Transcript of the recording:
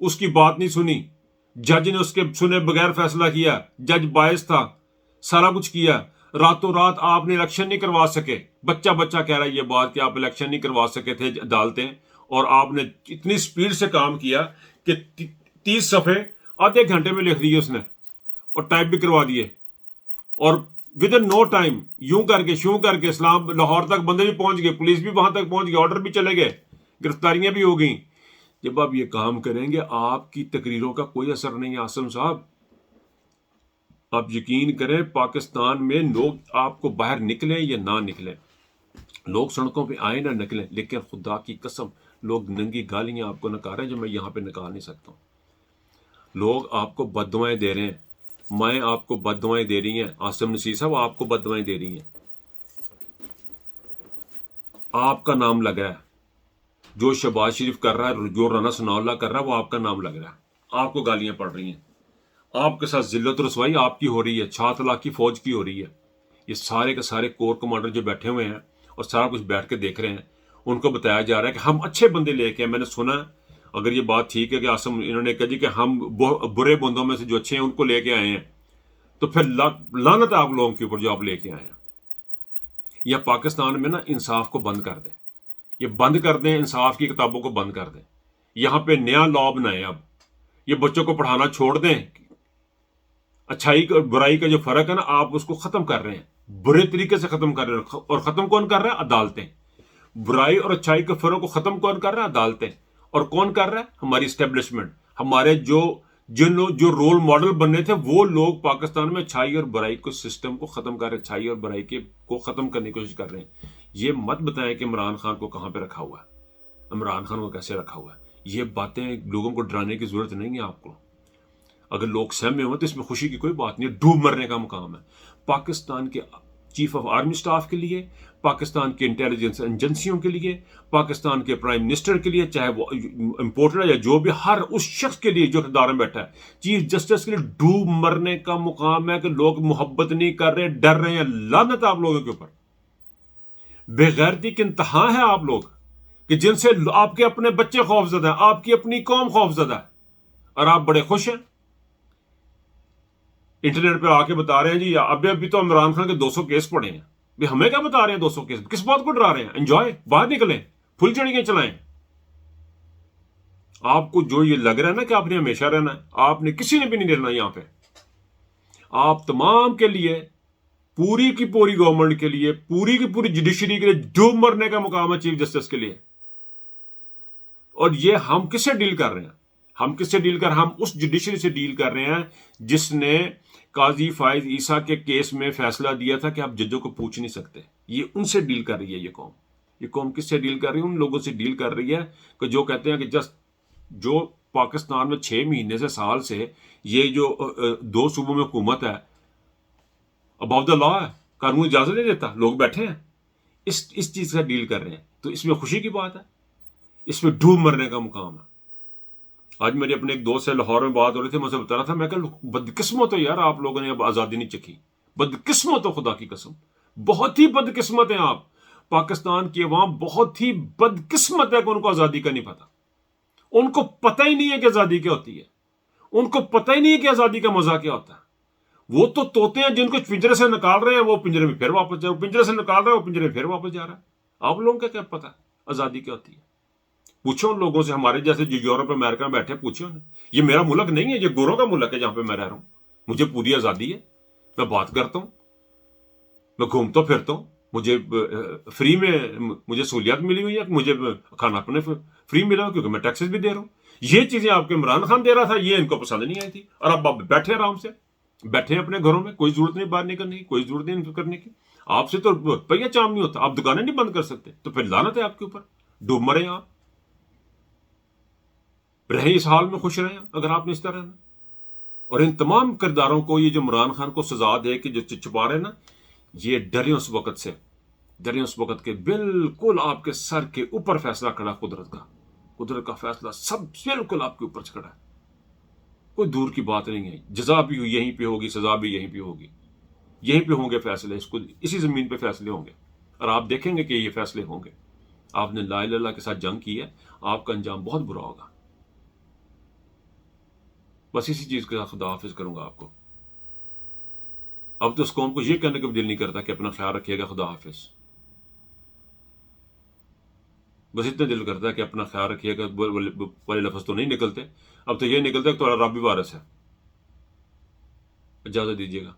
اس کی بات نہیں سنی، جج نے اس کے سنے بغیر فیصلہ کیا، جج باعث تھا، سارا کچھ کیا، راتوں رات آپ نے الیکشن نہیں کروا سکے، بچہ کہہ رہا ہے یہ بات کہ آپ الیکشن نہیں کروا سکے تھے عدالتیں، اور آپ نے اتنی سپیڈ سے کام کیا کہ 30 صفحے آدھے گھنٹے میں لکھ دیے اس نے، اور ٹائپ بھی کروا دیے، اور ود ان نو ٹائم یوں کر کے شوں کر کے اسلام لاہور تک بندے بھی پہنچ گئے، پولیس بھی وہاں تک پہنچ گئی، آرڈر بھی چلے گئے، گرفتاریاں بھی ہو گئیں۔ جب آپ یہ کام کریں گے آپ کی تقریروں کا کوئی اثر نہیں ہے عاصم صاحب، آپ یقین کریں پاکستان میں لوگ آپ کو باہر نکلیں یا نہ نکلیں، لوگ سڑکوں پہ آئیں نہ نکلیں، لیکن خدا کی قسم لوگ ننگی گالیاں آپ کو نکال رہے ہیں جو میں یہاں پہ نکال نہیں سکتا ہوں، لوگ آپ کو بد دعائیں دے رہے ہیں، میں آپ کو بد دعائیں دے رہی ہیں، عاصم نصیر صاحب آپ کو بد دعائیں دے رہی ہیں، آپ کا نام لگ رہا ہے، جو شہباز شریف کر رہا ہے، جو رانا ثناء اللہ کر رہا ہے، وہ آپ کا نام لگ رہا ہے، آپ کو گالیاں پڑ رہی ہیں، آپ کے ساتھ ذلت و رسوائی آپ کی ہو رہی ہے، 7 لاکھ کی فوج کی ہو رہی ہے، یہ سارے کے سارے کور کمانڈر جو بیٹھے ہوئے ہیں اور سارا کچھ بیٹھ کے دیکھ رہے ہیں، ان کو بتایا جا رہا ہے کہ ہم اچھے بندے لے کے، میں نے سنا اگر یہ بات ٹھیک ہے کہ عاصم انہوں نے کہا جی کہ ہم برے بندوں میں سے جو اچھے ہیں ان کو لے کے آئے ہیں، تو پھر لعنت ہے آپ لوگوں کے اوپر جو آپ لے کے آئے ہیں۔ یا پاکستان میں نا انصاف کو بند کر دیں، یہ بند کر دیں، انصاف کی کتابوں کو بند کر دیں، یہاں پہ نیا لا بنائیں، اب یہ بچوں کو پڑھانا چھوڑ دیں، اچھائی اور برائی کا جو فرق ہے نا آپ اس کو ختم کر رہے ہیں، برے طریقے سے ختم کر رہے ہیں، اور ختم کون کر رہا ہے؟ عدالتیں۔ برائی اور اچھائی کے فرق کو ختم کون کر رہا ہے؟ عدالتیں۔ اور کون کر رہا ہے؟ ہماری اسٹیبلشمنٹ، ہمارے جو رول ماڈل بننے تھے وہ لوگ پاکستان میں اچھائی اور برائی کو سسٹم کو ختم کر رہے ہیں، اچھائی اور برائی کو ختم کرنے کی کوشش کر رہے ہیں۔ یہ مت بتائیں کہ عمران خان کو کہاں پہ رکھا ہوا ہے، عمران خان کو کیسے رکھا ہوا ہے، یہ باتیں لوگوں کو ڈرانے کی ضرورت نہیں ہے آپ کو۔ اگر لوگ سہمے ہوں تو اس میں خوشی کی کوئی بات نہیں ہے، ڈوب مرنے کا مقام ہے پاکستان کے چیف آف آرمی سٹاف کے لیے، پاکستان کے انٹیلیجنس ایجنسیوں کے لیے، پاکستان کے پرائم منسٹر کے لیے، چاہے وہ امپورٹر یا جو بھی، ہر اس شخص کے لیے جو اقتدار میں بیٹھا ہے، چیف جسٹس کے لیے ڈوب مرنے کا مقام ہے کہ لوگ محبت نہیں کر رہے، ڈر رہے ہیں۔ لعنت آپ لوگوں کے اوپر، بے غیرتی کے انتہا ہے آپ لوگ کہ جن سے آپ کے اپنے بچے خوف زدہ ہیں، آپ کی اپنی قوم خوف زدہ ہے، اور آپ بڑے خوش ہیں، انٹرنیٹ پہ آ کے بتا رہے ہیں جی ابھی تو عمران خان کے 200 کیس پڑے ہیں۔ بھی ہمیں کیا بتا رہے ہیں 200 کیس؟ کس بات کو ڈرا رہے ہیں؟ انجوائے، باہر نکلیں، پھل چڑیاں چلائیں۔ آپ کو جو یہ لگ رہا ہے نا کہ آپ نے ہمیشہ رہنا ہے، آپ نے کسی نے بھی نہیں رہنا یہاں پہ۔ آپ تمام کے لیے، پوری کی پوری گورنمنٹ کے لیے، پوری کی پوری جوڈیشری کے لیے ڈوب مرنے کا مقام ہے چیف جسٹس کے لیے۔ اور یہ ہم کس سے ڈیل کر رہے ہیں؟ ہم کس سے ڈیل کر ہم اس جوڈیشری سے ڈیل کر رہے ہیں جس نے قاضی فائز عیسیٰ کے کیس میں فیصلہ دیا تھا کہ آپ ججوں کو پوچھ نہیں سکتے۔ یہ ان سے ڈیل کر رہی ہے یہ قوم کس سے ڈیل کر رہی ہے؟ ان لوگوں سے ڈیل کر رہی ہے کہ جو کہتے ہیں کہ جو پاکستان میں 6 مہینے سے سال سے یہ جو 2 صوبوں میں حکومت ہے، اباؤ دا لا ہے، قانون اجازت نہیں دیتا، لوگ بیٹھے ہیں، اس چیز سے ڈیل کر رہے ہیں، تو اس میں خوشی کی بات ہے، اس میں ڈوب مرنے کا مقام ہے۔ آج میرے اپنے ایک دوست سے لاہور میں بات ہو رہی تھی، میں اسے بتا رہا تھا، میں کہ بدقسمت ہو یار، آپ لوگوں نے اب آزادی نہیں چکھی، بدقسمت ہو خدا کی قسم، بہت ہی بدقسمت ہیں آپ، پاکستان کی عوام بہت ہی بدقسمت ہے کہ ان کو آزادی کا نہیں پتا، ان کو پتہ ہی نہیں ہے کہ آزادی کیا ہوتی ہے، ان کو پتہ ہی نہیں ہے کہ آزادی کا مزہ کیا ہوتا ہے۔ وہ تو طوطے ہیں جن کو پنجرے سے نکال رہے ہیں، وہ پنجرے میں پھر واپس جا رہے ہیں، پنجرے سے نکال رہے ہیں، وہ پنجرے میں پھر واپس جا رہا ہے۔ آپ لوگوں کا کیا پتا آزادی کیا ہوتی ہے؟ پوچھو ان لوگوں سے، ہمارے جیسے جو یورپ امریکہ میں بیٹھے، پوچھو انہیں۔ یہ میرا ملک نہیں ہے، یہ گوروں کا ملک ہے جہاں پہ میں رہ رہا ہوں، مجھے پوری آزادی ہے، میں بات کرتا ہوں، میں گھومتا پھرتا ہوں، مجھے فری میں مجھے سہولیات ملی ہوئی ہے، مجھے کھانا اپنے فری ملا کیونکہ میں ٹیکسز بھی دے رہا ہوں۔ یہ چیزیں آپ کے عمران خان دے رہا تھا، یہ ان کو پسند نہیں آئی تھی، اور اب آپ بیٹھے آرام سے، بیٹھے اپنے گھروں میں، کوئی ضرورت نہیں باہر نکلنے کی، کوئی ضرورت نہیں کرنے کی۔ آپ سے تو پہیا چام نہیں ہوتا، آپ دکانیں نہیں بند کر سکتے، تو پھر لعنت ہے آپ کے اوپر، ڈوب مرے آپ، رہیں اس حال میں، خوش رہیں اگر آپ نے اس طرح رہنا۔ اور ان تمام کرداروں کو یہ جو عمران خان کو سزا دے کہ جو چھپا رہے نا، یہ ڈریں اس وقت سے، ڈریں اس وقت کے بالکل آپ کے سر کے اوپر فیصلہ کھڑا قدرت کا فیصلہ سب بالکل آپ کے اوپر سے کھڑا ہے، کوئی دور کی بات نہیں ہے۔ جزا بھی یہیں پہ ہوگی، سزا بھی یہیں پہ ہوگی، یہیں پہ ہوں گے فیصلے، اسی زمین پہ فیصلے ہوں گے، اور آپ دیکھیں گے کہ یہ فیصلے ہوں گے۔ آپ نے لا الہ الا اللہ کے ساتھ جنگ کی ہے، آپ کا انجام بہت برا ہوگا۔ بس اسی چیز کے ساتھ خدا حافظ کروں گا آپ کو. اب تو اس قوم کو یہ کہنے کا بھی دل نہیں کرتا کہ اپنا خیال رکھیے گا, خدا حافظ. بس اتنا دل کرتا ہے کہ اپنا خیال رکھیے گا والے لفظ تو نہیں نکلتے, اب تو یہ نکلتا ہے کہ تمہارا رب بھی وارث ہے. اجازت دیجیے گا.